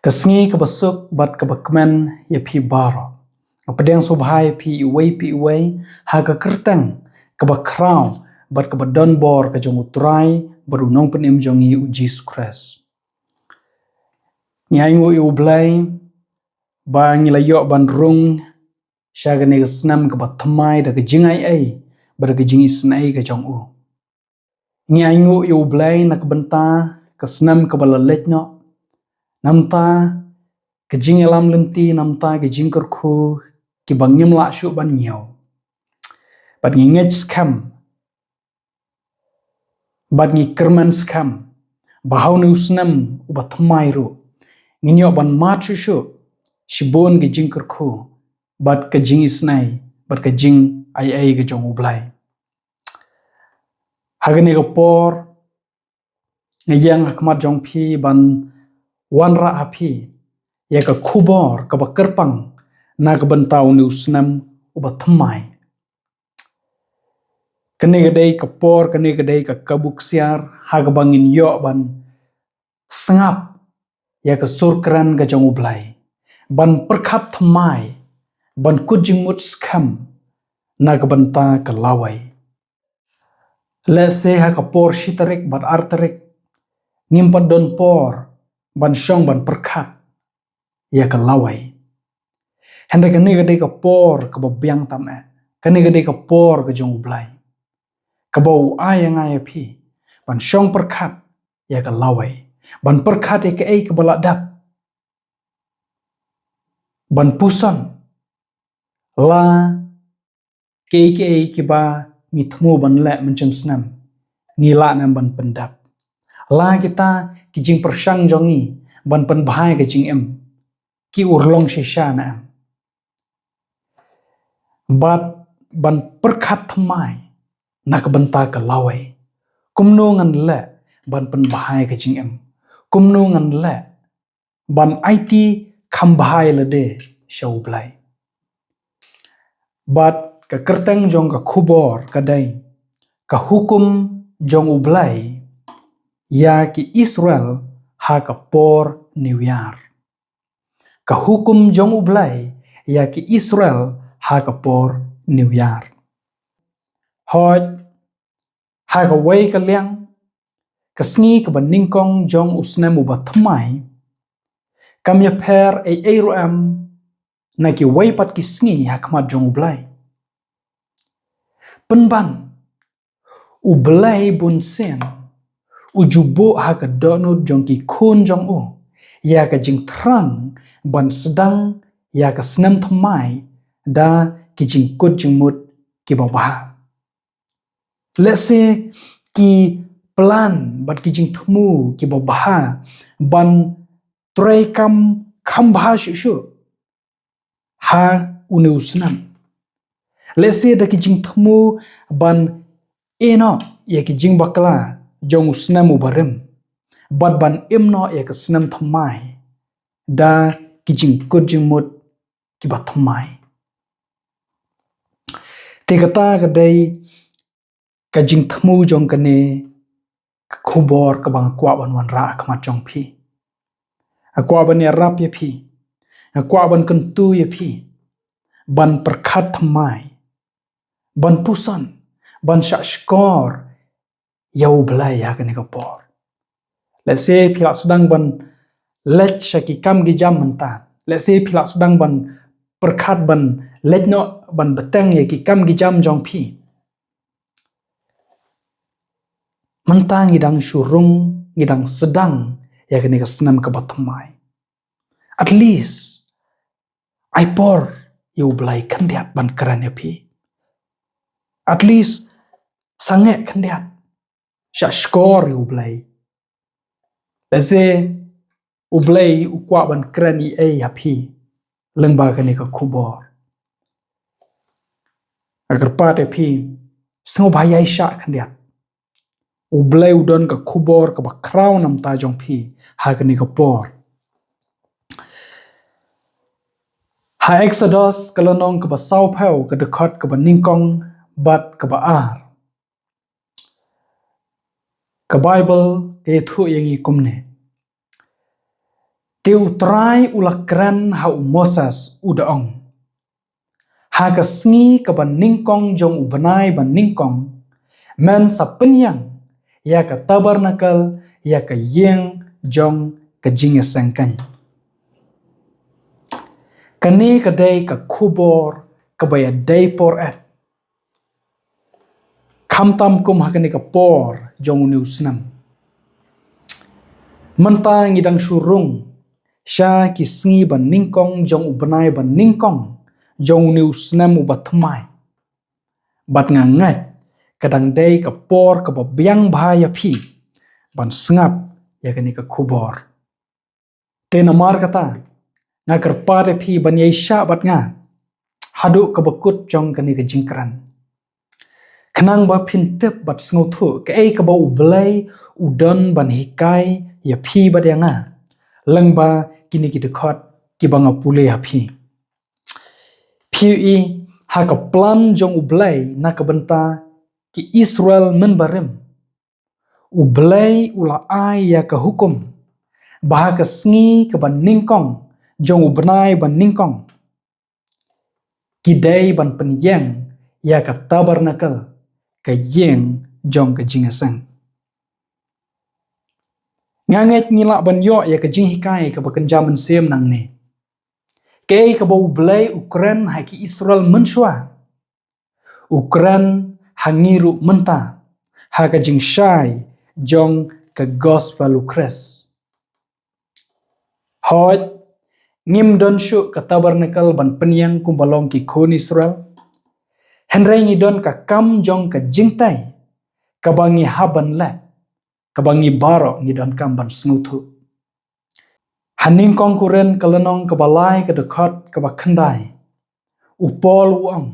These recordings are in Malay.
Kesngi kebesuk bat kebekmen ya pi baro. Pedang subhai pi iwei ha kekerteng kebekrau bat kebedon bor ke jong utrai berunong penim jongi ujis kres. Nyai ngu iu blai ba ngilayok ban rung syagane kesnam kebatemai da kejingai ai ber kejing isnai ke jong u. Nyai ngu iu blai nak benta kesnam kebalalek no namta kejing elam lenti namta kejing kerku ki bangim la syu ban nyaw bat ngingech skam bat ngi kerman skam bahau ni usnam ubat thmai ru nginyo ban mat syu shibon kejing kerku bat kejing isnai bat kejing ai ke jong ublai hagani gapor ngiyang hakmat jong pi ban wanra api ya ka kubor ka bakerpang na ka bentau ni usnam ubat thmai kene gadai kapor kene gadai ka kabuk siar ha ka bangin yo ban sengap ya ka surkran ka jong ublai ban perkap thmai ban kujing mut skam na ka benta ka lawai lese ha kapor shitarik bat artarik ngimpat don por ban syong ban perkat ya ka lawai hende kene gadai kapor ka babiang tam kene gadai kapor ka jong ublai kabau ayang pi ban syong perkat ya ka lawai ban perkat ya ka ai ka baladap ban pusan la ke ki ba ngithmu ban le mencem snam ngila nam ban pendap la kita kijing persyang jongi ban pen bahai ke jing em ki urlong shisha na em bat ban perkat thmai nak benta ka lawai kumno ngan le ban pen bahai ke jing em kumno ngan le ban IT kham bahai le de shau blai bat ka kerteng jong ka khubor kadai ka hukum jong ublai ya ki Israel ha ka por niwyar ka hukum jong ublai ya ki Israel ha ka por niwyar hoj ha ka wei ka liang kesngi ka baningkong jong usnam ubat thmai kam ya per ai ruam na ki wei pat kisngi ha kmat jong ublai penban ublai bun sen ujubo ha ka donut jong ki kun jong u ya ka jing trang ban sedang ya ka snam thmai da ki jing kut jing mut ki babaha lese ki plan bat ki jing thmu ki babaha ban trai kam khambha shu ha uni usnam lese da ki jing thmu ban eno ya ki jing bakla jong usnam ubarem bat ban imno ya ka snam thmai da ki jing kut jing mut ki bat thmai te kata kadai ka jing thmu jong kane khubor ka bang kwa ban wan ra khmat jong pi akwa ban ya rap ya pi akwa ban kentu ya pi ban perkhat thmai ban pusan ban shashkor yau blai ya kane kapor let's say philak sedang ban let shaki kam gi jam menta let's say philak sedang ban perkhat ban let no ban beteng ya ki kam gi jam jong pi mentang ngidang syurung ngidang sedang ya kene kesnam ke batemai at least I por you blai kandiat ban keran ya pi at least sange kandiat sya skor you blai lese ublai ukwa ban keran I ya pi lengba kene ke kubor agar pat ya pi sengo bahaya sya kandiat ublai udon ka kubor ka bakraw nam ta jong pi ha kani ka por ha exodus kalonong ka basaw phau ka dekot ka baningkong bat kabaar. Ka Bible ke thu yang ikumne. Teu trai ulakran hau Moses udaong. Ha kasngi kaban ningkong jong ubanai ban ningkong. Men sapenyang ya ka tabernakel ya ka yeng jong ka jingesangkan. Kani kadai ka kubor kabaya day por et. Kamtam kum hakani ka por jong uniusnam. Mentang idang surung sya kisngi ban ningkong jong ubanai ban ningkong jong uniusnam ubatmai. Bat ngangat kadang day ka por ka babiang bahaya pi ban sengap yakani ka kubor. Tenamar kata ngakar pare pi ban yaisha bat nga haduk ka bakut jong kani ka jingkran. Kenang ba pintep bat sengutu ke ka ba ublay udan ban hikai ya pi bat yanga. Lang ba kini kita kot ki ba ngapule ya pi. Pi ha ka plan jong ublay na ka benta ki Israel men barim. Ublay ula ai ya ka hukum. Bah ka sengi ka ban ningkong jong ubenai ban ningkong. Kidai ban penyeng ya ka tabernakel ka yeng jong ka jingasang. Nganget ngilak ban yo ya ka jing hikai ka bakenjaman sem nang ne. Kei ka ba ublay Ukran haki Israel menshua. Ukran hangiru menta ha ka jing syai jong ka gospel ukres. Hot ngim don syuk ka tabernakel ban penyang kumbalong ki kon Israel. Henry ngidon ka kam jong ka jingtai ka bangi haban la ka bangi baro ngidon kam ban sengutu. Haning kong kuren kalenong ka balai ka dekat ka bakendai. Upol uang.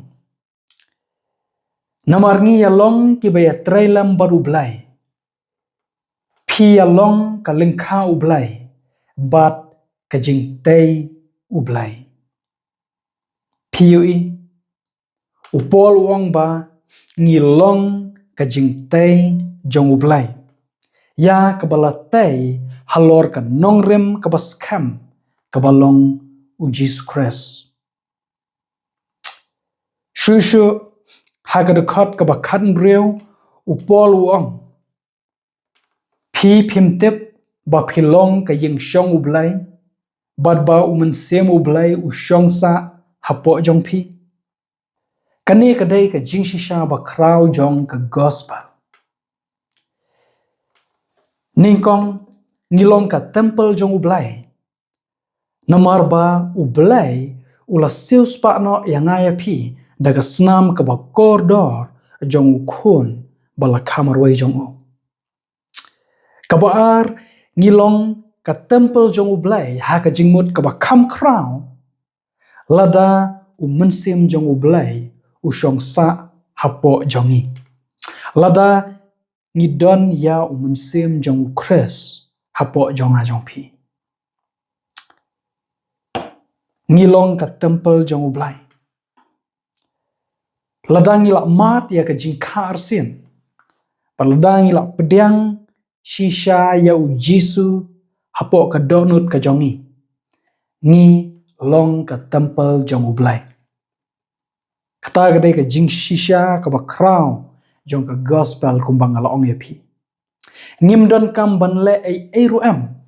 Namarngi yalong ki baya trailam baru blai. Pi yalong ka lengka ublai. Bat ka jingtai ublai. Piui upol uang ba ngilong ka jingtai jong ublai. Ya kabalatai halor ka nongrem ka baskam kabalong u Jesus Christ. Shushu hagadekat ka bakan breu upol uang. Pi pimtip ba pilong ka yeng syong ublay. Bad ba umensem ublay usyong sa hapo jong pi. Kani kadai ka jing shisha ba kraw jong ka gospel. Ningkong ngilong ka temple jong ublay. Namar ba ublay ula sius pa no yang ngaya pi daga senam ka ba kordor jong ukun bala kamarway jong o. Kabaar ngilong ka temple jong ublay ha ka jingmut ka ba kam kraw. Lada umensim jong ublay usyong sa hapo jongi. Lada ngidon ya umensim jong ukres hapo jonga jong pi. Ngilong ka temple jong ublay. Lada ngilak mat ya ka jingka arsin. Palada ngilak pedang shisha ya u Jisu hapo ka donut ka jongi. Ngi long ka temple jong ublay. Kata kadai ka jing shisha ka bakraw jong ka gospel kumbang alaong ya pi. Ngimdon kam ban le ay ruam.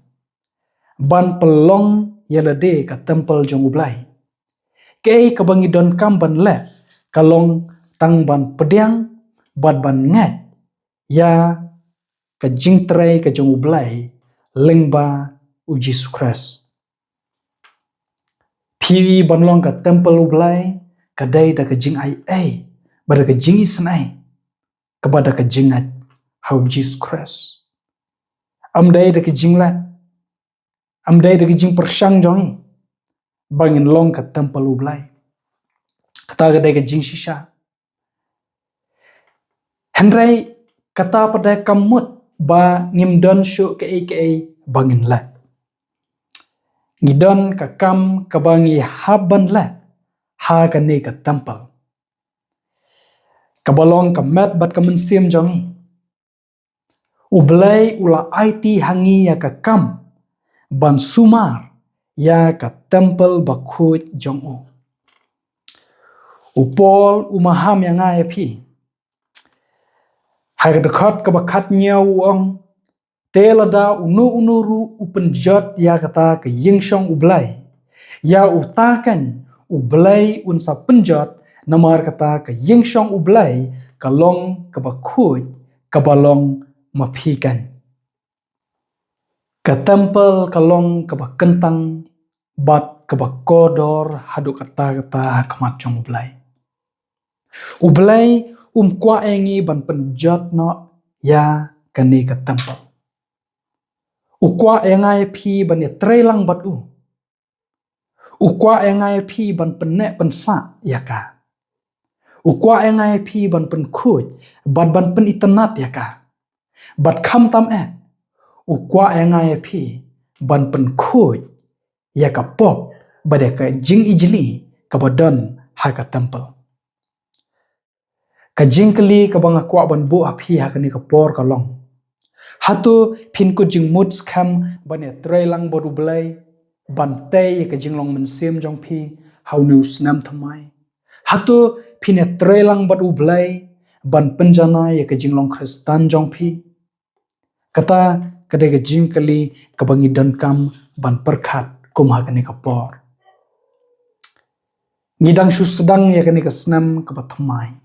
Ban pelong yalade ka temple jong ublay. Kei ka bangidon kam ban le kalong tang ban pedang bad ban ngat ya ka jingtray ka jong ublay lengba u Jesus Christ. Pi banlong ka temple ublay kadai da ka jing ay bada ka jing isnay kabada ka jingat how Jesus Christ. Amday da ka jinglat. Amday da ka jing persyang jongi. Bangin long ka temple ublay. Kata kadai ka jing shisha. Henry kata pada kamut ba ngimdon syuk ke bangin la. Ngidon ka kam kabangi haban la ha kani ka temple. Kabalong ka met bat ka mensim jongi. Ublay ula IT hangi ya ka kam ban sumar ya ka temple bakut jong u. Upol umaham yang ngai pi. Hai dekat ka bakat nyau ong telada unu-unuru upenjot ya kata ke yingshong ublay. Ya utakan ublay unsa penjot namar kata ke yingshong ublay kalong ke bakut kabalong mapikan. Ke tempel kalong ke bakentang bat ke bakodor haduk kata-kata kemat jong ublay. Ublay kwa engi ban penjot no ya kani ke tempel. Ukwa engai pi ban ya trelang bat u. Ukwa engai pi ban penek pensa ya ka. Ukwa engai pi ban penkut ban pen internet ya ka. Bat kam tam ukwa engai pi ban penkut ya ka pop bade ka jing ijli ka badan ha ka tempel. Ka jing keli ka bang akwa ban bu api ha kani ka por kalong. Hatu pin ku jing mut skam ban ya trelang bodu blay ban tay ka jing long mensim jong pi hau news nam thamai. Hatu pin ya trelang bodu blay ban penjana ya ka jing long kristan jong pi. Kata kadai ka jing keli ka bangi dan kam ban perkat kum ha kani ka por. Ngidang shu sedang ya kani ka senam ka bathamai.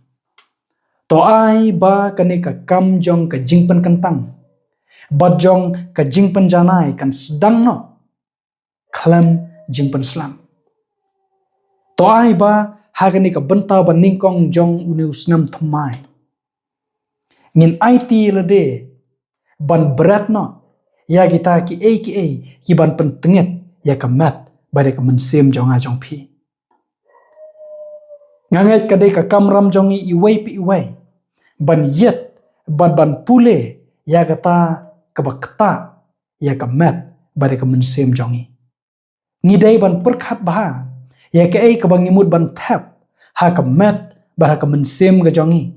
To ai ba kani ka kam jong ka jing pen kentang. Bat jong ka jing pen janai kan sedang no. Klam jing pen slam. To ai ba ha kani ka benta ban ningkong jong unu senam thamai. Ngin IT lede ban berat no. Ya kita ki ban pen tengit ya ka mat bade ka mensim jong a jong pi. Nganget kadai ka kamram jong i iway pi iway. Ban yet ban pule ya kata kabakta ya ka mat bade ka mensim jong i. Ngidai ban perkat bah ya ka ka bang imut ban tap ha ka mat bah ka mensim ka jong i.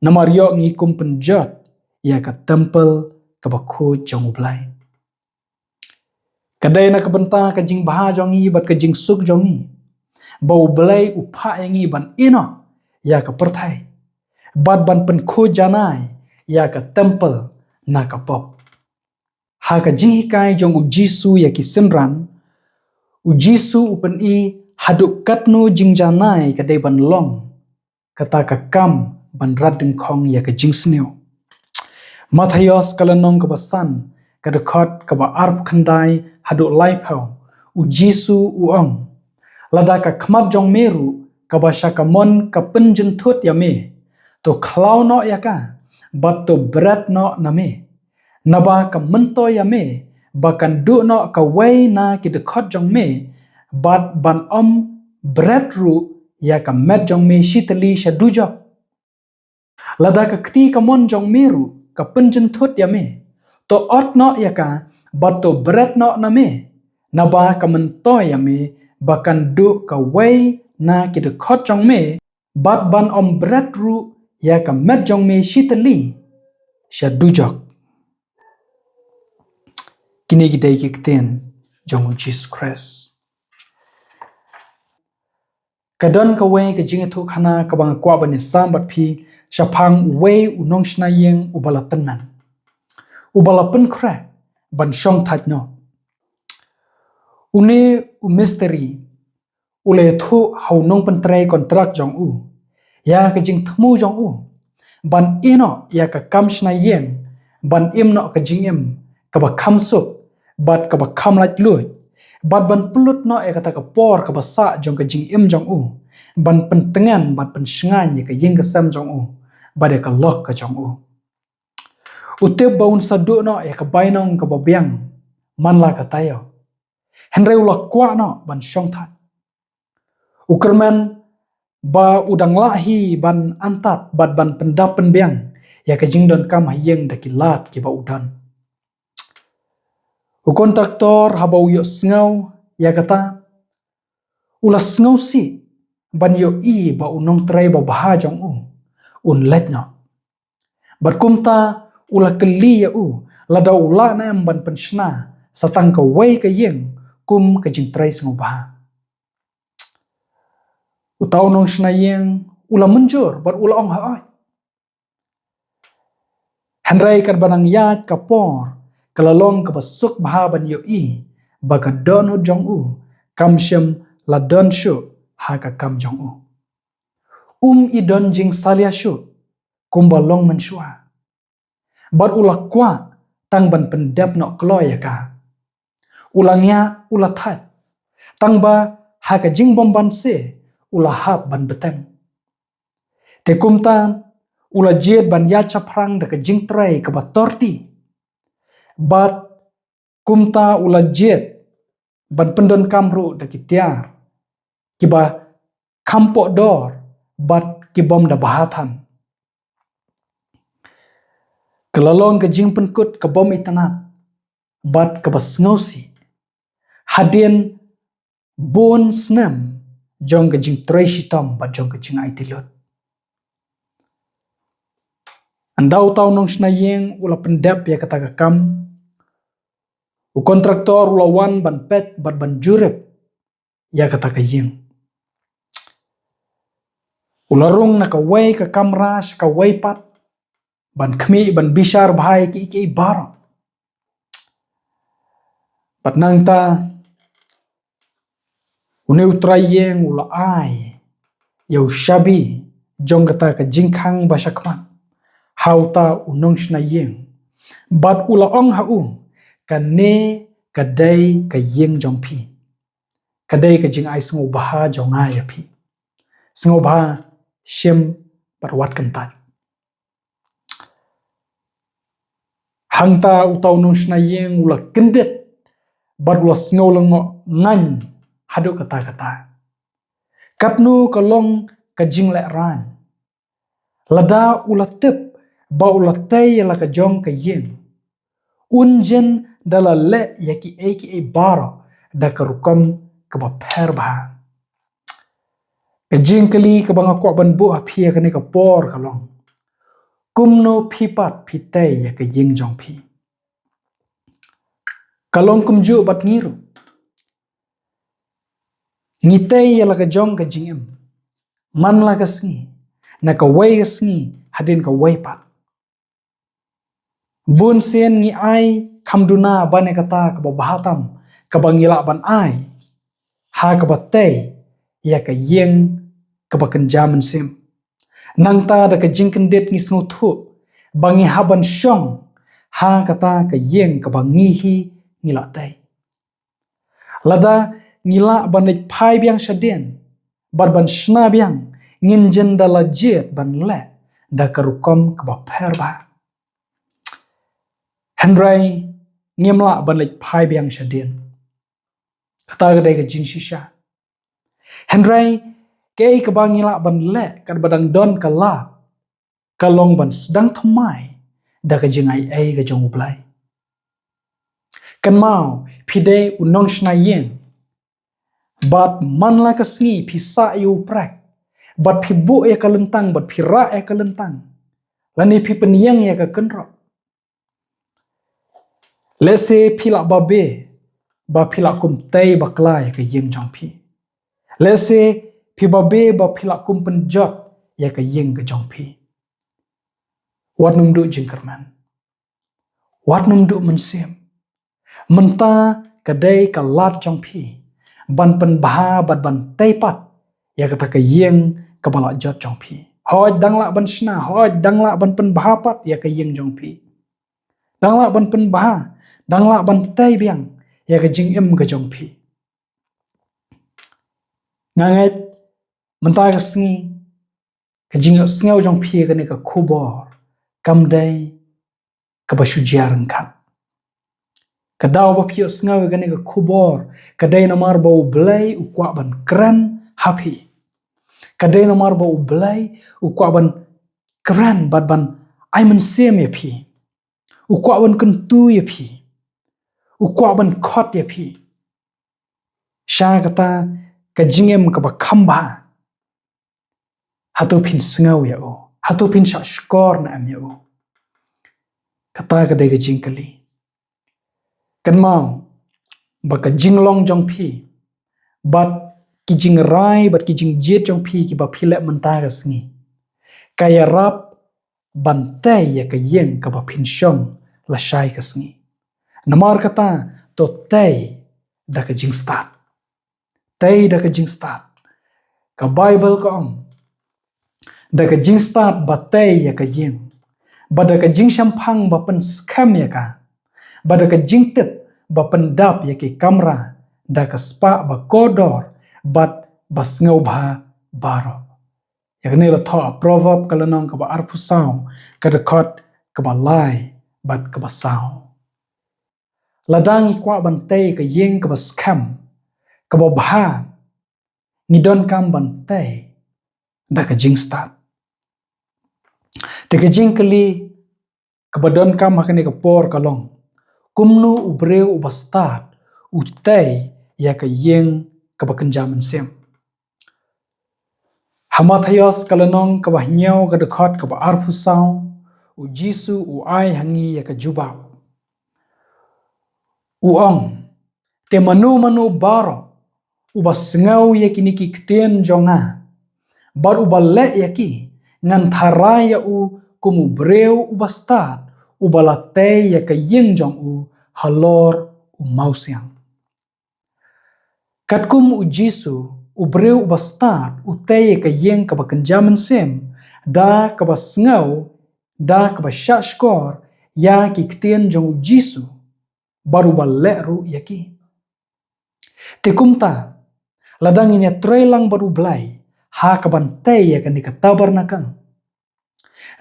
Namar yo ngi kum penjot ya ka tempel ka bakut jong ublay. Kadai na kabenta ka jing bah jong i bat ka jing suk jong i. Bau belai upah yangi ban ino ya ka perthai. Bat ban penko janai ya ka tempel na ka pop. Ha ka jing hikai jong u Jisu ya ki senran. U Jisu upen i haduk katnu jing janai kadai ban long. Kata ka kam ban radeng kong ya ka jing sneo. Matthias kalanong ka basan kadakot ka ba arp khandai haduk laipau. U Jisu uong. Lada ka kmat jong meru ka basya ka mon ka penjentut ya me. To klau no ya ka bat to berat no na me. Naba ka mento ya me bakan du no ka way na ki dekot jong me bat ban berat ru ya ka met jong me shitali shadujok. Lada ka kti ka mon jong meru ka penjentut ya me. To ot no ya ka bat to berat no na me. Naba ka mento ya me bakan du ka way na ki dekot jong me bat ban berat ru ya ka met jong me shitali shadujok. Kini gidai ki kten jong Jesus Christ. Kadon ka way ka jing thu khana ka bang kwa ban sam bat phi shapang way unong shna yeng ubala tanman. Ubala pen kra ban shong that no. Une u mystery ule thu hau nong pen trai kontrak jong u. Ya ka jing thmu jong u. Ban ino ya ka kam shna yeng ban im no ka jing im ka ba kham sup bat ka ba kham lach lut bat ban pulut no ya kata ka por ka ba sa jong ka jing im jong u ban pentengan bat pen shngan ya ka yeng ka sam jong u bade ka lok ka jong u utep baun sadu no ya ka bainong ka ba biang man la ka tayo henry ulak kwa no ban shong that ukerman ba udang lahi ban antat bat ban pendap penbiang ya ka jingdon kam hayeng dakilat ki ba udan. U kontraktor haba uyo sngau ya kata ulas ngau si ban yo i ba unong tray ba baha jong un let no bat kumta ula keli ya lada ula na em ban penshna satang ka wei ka yeng kum ka jing tray sngo baha utau nong shna yeng ula menjur bat ula ong haai hanrai kan banang yat ka por kalalong ka basuk baha ban yo i ba ka don jong kam shem la don shu ha ka kam jong i don jing salia shu kumba long man shua bat ula kwa tang ban pendap no kloya ka ulangnya ula that tang ba ha ka jing bom ban se ula hap ban beteng te kumta ula jet ban ya chaprang da ka jing tray ka batorti bat kumta ula jet ban pendon kamru da kitiar kiba kampo dor bat kibom da bahatan kelalong ke jing penkut ke bom itanat bat ke basngausi hadien bon snem jong ke jing treshitom bat jong ke jing aitilot andau tau nong snayeng ula pendap ya kata kam u kontraktor ula wan ban pet bat ban jurep ya kata yeng ula rung na ka wei ka kamras ka wei pat ban khmi ban bishar bhai ki bar pat nang ta une utrayeng ula ai yau shabi jong kata ka jingkhang basakman hauta unong snayeng bat ula ong ka ne ka dai ka yeng jong phi ka dai ka jing ai sngo baha jong ai phi sngo baha shem bat wat kan tat hangta utau nong snayeng ula kendet bat ula sngo lengo ngan hadu kata katnu kalong ka jing le ran lada ula tep ba ula tay la ka jong ka yeng unjen dala le yaki e bara da karukam ka ba pher ba ka jing kali ka banga ko ban bu apia ka ne ka por kalong kumno phipat phitay ya ka yeng jong phi kalong kumju bat ngiru ngitay ya la ka jong ka jingem man la ka sngi na ka wei ka sngi hadin ka wei pat bun sen ngi ai khamduna bane kata ka bahatam ka bangila ban ai ha ka batay ya ka yeng ka bakenjaman sim nangta da ka jingkendet ngi sngu thu bangi haban shong ha kata ka yeng ka bangi hi ngila tay lada ngila banit phai biang shaden ban shna biang ngin jenda la jet ban le da karukom ka ba pher ba Henry ngemla banit phai biang shaden kata ga dai ka jing shisha Henry ke ka bangila ban le ka badang don ka la kalong ban sedang thamai da ka jingai ai ga jong ublai kan mau phide unong shna yen bat man la ka sngi phisa yu prak bat phibu ya ka lentang bat phira ya ka lentang lani phi penyang ya ka kenro lese phila babe ba phila kum tay bakla ya ka yeng jong phi lese phi babe ba phila kum penjot ya ka yeng ka jong phi wat num du jingkerman wat num du mensem menta kadai ka lat jong phi ban pen baha bat ban taipat ya kata ka yeng ka bala jot jong phi hoj dangla ban shna hoj dangla ban pen baha pat ya ka yeng jong phi dangla ban pen baha dangla ban tai biang ya ka jing em ka jong phi nganget menta ka sngi ka jing sngaw jong phi ka ne ka khubor kam dai ka ba shujiarang khat kadaw ba pio sngaw ga ne ka khubor kadai na mar ba u blai u kwa ban kran happy kadai na mar ba u blai u kwa ban kran bat ban ai man sem ya phi u kwa ban kun tu ya phi u kwa ban khot ya phi sha kata ka jingem ka ba khamba hatu pin sengau ya o, hatu pin syak skor na am ya o. Kata kadai ke jing kali. Kan mau baka jing long jong pi, bat ki jing rai bat ki jing jet jong pi ki ba pilek mentara sengi. Kaya rap bantai ya ke yeng ka ba pin syong la syai ke sengi. Namar kata to tay da ke jing start. Tay da ke jing start. Ka Bible ko om. Da ke jing start ba tay ya ke yeng. Ba da ke jing syampang ba pen scam ya ka. Ba da ke jing tit ba pendap ya ke kamera. Da ke spa ba kodor bat bas ngau ba baro. Ya kene la tho proverb kalanong ka ba arpu sao ka dekot ka ba lai bat ka ba sao. Ladang ikwa bantai ka yeng ka ba scam ka ba bha ngidon kam bantai da ka jing start. Te ka jing kali ka ba don kam hakane ka por kalong. Kumnu ubreu ubastad utai ya ka yeng ka ba kenjaman sem. Hamathayos kalanong ka ba nyau ka dekot ka ba arpu sao u jisu u ai hangi ya ka jubau. Uong te manu baro uba sengau ya kini ki ktien jonga bar uba le ya ki ngan tharai ya u kumu breu uba stad uba latei ya ka yeng jong u halor u mausiang. Kat kum u jisu u breu uba stad u te ya ka yeng ka ba kenjaman sem da ka ba sengau da ka ba syak skor ya ki ktien jong u jisu baru balek ru yaki. Te kumta ladang ini trailang baru belai ha kabantai ya kan dikatabar nakang.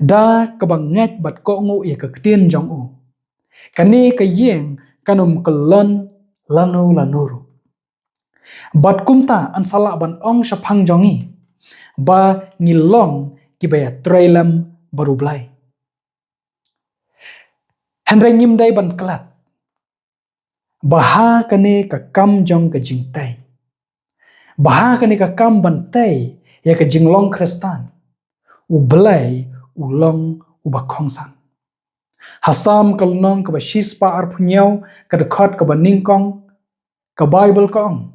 Da kabanget bat kongu ya kektien jong u. Kani ka yeng kanum kelon lanuru. Bat kumta an salak ban ong syapang jongi ba ngilong kibaya trailam baru belai. Hendrai nyimdai ban kelat. Baha kane ka kam jong ka jingtai. Baha kane ka kam bantai ya ka jinglong Kristan. U belai ulong uba kongsan. Hasam kalnong ka ba shispa arpunyau ka dekot ka ba ningkong ka Bible ka ong.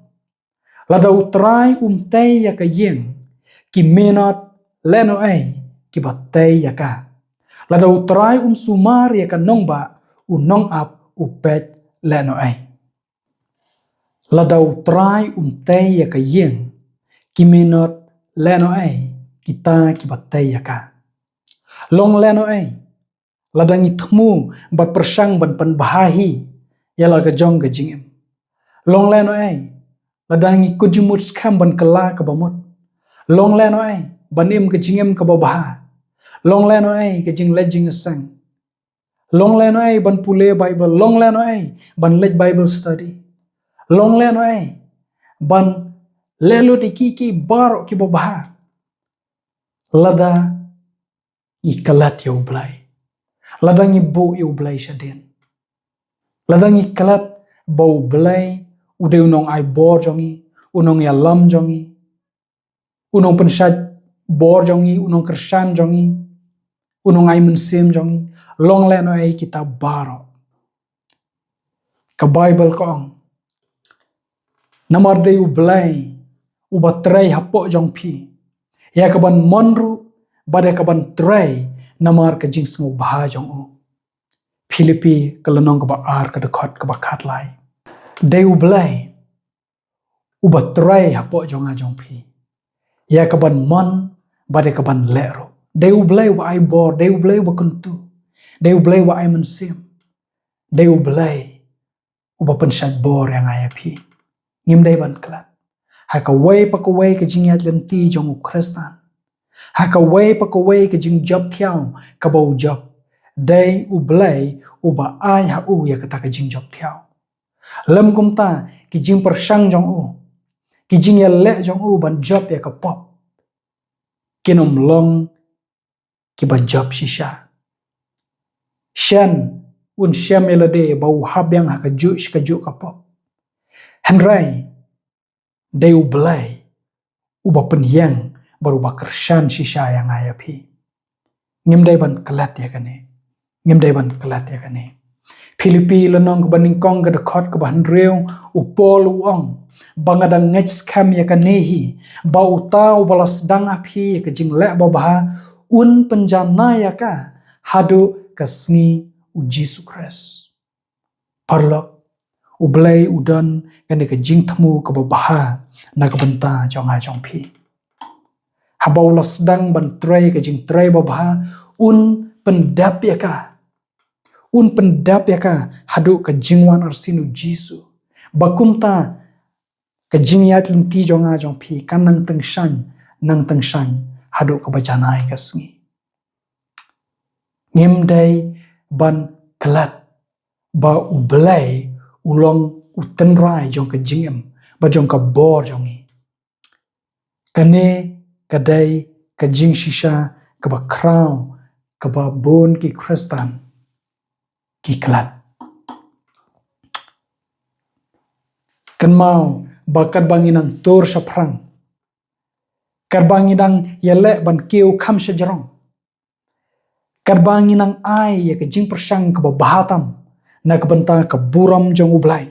Lada utrai umtai ya ka yeng ki menot leno ai ki batai ya ka. Lada utrai sumar ya ka nongba unong ap upet leno ai. Ladau trai umtai ya ka yeng ki minot leno ai kita ki batai ya ka. Long leno ai ladang itmu bat persang ban pan bahahi ya la ka jong ka jingem. Long leno ai ladang ikujumut skam ban kala ka bamut. Long leno ai banim ka jingem ka babaha. Long leno ai ka jing lejing sang. Long leno ai ban pule Bible. Long leno ai ban lej Bible study. Long leno ai ban lelo di kiki baro ki babaha. Lada ikalat ya ublay. Ladang ibu ya ublay siya din. Ladang ikalat bau ublay ude unong ay bor jongi, unong ya lam jongi, unong pensyad bor jongi, unong kersan jongi, unong ay mensim jongi. Long leno ay kita baro. Ka Bible ko ang namar day ublay ubatray hapo jong pi. Ya kaban monru bada kaban tray namar ka jings ngo baha jong u. Filipi kalanong ka ba ar ka dekot ka ba katlay. Day ublay ubatray hapo jong a jong pi. Ya kaban mon bada kaban lero. Day ublay wa ay bor, day ublay wa kuntu. Day ublay wa ay mensim. Day ublay uba pensyad bor yang ay pi. Ngim day ban kelat. Haka way pa kaway ka jing yat lenti jong u Kristan. Haka way pa kaway ka jing job tiaw ka ba u job. Day ublay uba ay ha u ya kata ka jing job tiaw. Lam kumta ki jing persang jong u. Ki jing ya le jong u ban job ya ka pop. Kinom long ki ba job shisha. Shen un shem elade ba u hab yang haka juish ka juk ka pop. Henry day ublay uba penyang baru bakershan shisha yang ayapi. Ngimdai ban kelat ya kane. Ngimdai ban kelat ya kane. Filipi lenong ke baningkong ke dekot ke bahan reu upol uong. Bangadang ngej skam ya kanehi. Ba utau balas dang api ya ke jinglek babaha. Un penjana ya ka. Hadu kesngi uji sukres. Parlok. Ublay udan kane ke jing temu ke babaha. Na ke benta jong ha jong pi. Habau las dang ban tray ke jing tray babaha. Un pendap ya ka. Un pendap ya ka. Hadu ke jingwan arsinu jisu. Bakumta ke jing yat limti jong ha jong pi. Kan nang teng shan. Nang teng shan. Hadu ke bajanai ke sengi. Ngimdai ban kelat. Ba ublay ulong utenrai jong ke jingem. Ba jong ke bor jongi. Kane kadai ke jing shisha ke ba krau. Ke ba bon ki kristan. Ki kelat. Kan mau bakat banginang tur saprang. Karbanginang yelek ban kiu kam sejarong. Karbanginang ai ya ke jing persang ke ba bahatam. Na ke benta ke buram jong ublay.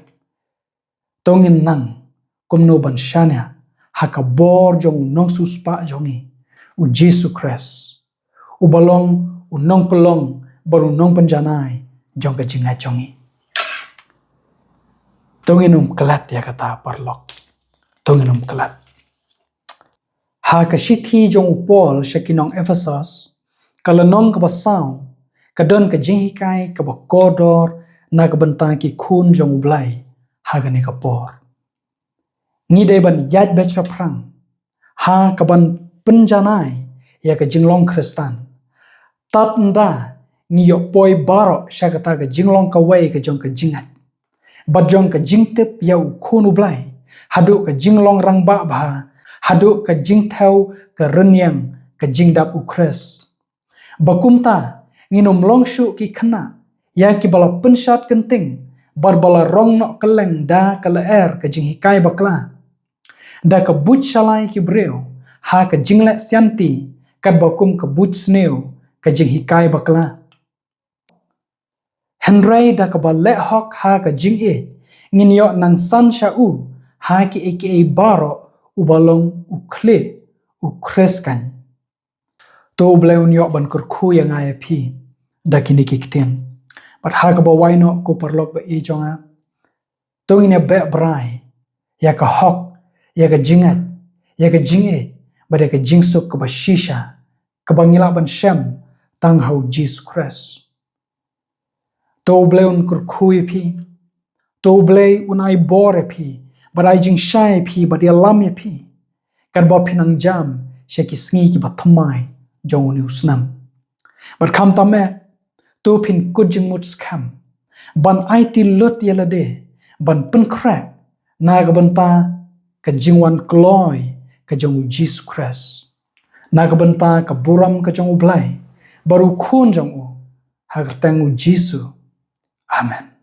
Tongin nang kumno ban shania. Haka bor jong unong suspa jongi. U Jesu Christ. Ubalong unong pelong baru unong penjanai jong ke jingat jongi. Tonginum kelat ya kata parlok. Tonginum kelat. Haka shithi jong upol syakinong Ephesus. Kalanong kebasaw. Kadon ke jinghikai ke bakodor. Na kebentang ki kun jong ublay. Haga ni kapor. Ngidai ban yad betra prang. Ha kaban penjanai. Ya ke jinglong kristan. Tat nda. Ngiyok poi barok syakata ke jinglong kawai ke jong ke jingat. Bat jong ke jingtip ya ukun ublay. Haduk ke jinglong rang bak baha. Haduk ke jingtau ke renyang ke jingdap ukres. Bakumta. Nginum longshu ki kena. Ya ki bala pensyat kenting. Barbala rong nok keleng da ke leer ke jinghikai bakla. Da ke but syalai ki breu. Ha ke jinglek sianti. Kad bakum ke but sneu ke jinghikai bakla. Henry da ke balek hok ha ke jing Nginyok nang san syau. Ha ki aka barok ubalong ukle ukreskan. To ublay unyok ban kurku yang ayapi. Da kini kiktin. But ha ka bawai no ko parlok ba i jonga. Tongin ya be brai. Ya ka hok. Ya ka jingat. Ya ka jing Bada ka jingsuk ka ba shisha. Ka ba ngilak ban shem. Tang hau Jesus Christ. To ublay un kurkui pi. To ublay un ay bore pi. Bada ay jing syai pi. Bada lam ya pi. Kad ba pinang jam. Siya ki sngi ki ba tamay. Jong uni usnam. But kam tamek. To pin kujing mut skam. Ban ai ti lut yalade. Ban pen krek. Na ka benta ka jingwan kloy ka jong Jesus Christ. Na ka benta ka buram ka jong ublay. Baru kun jong u. Hagerteng u Jesu. Amen.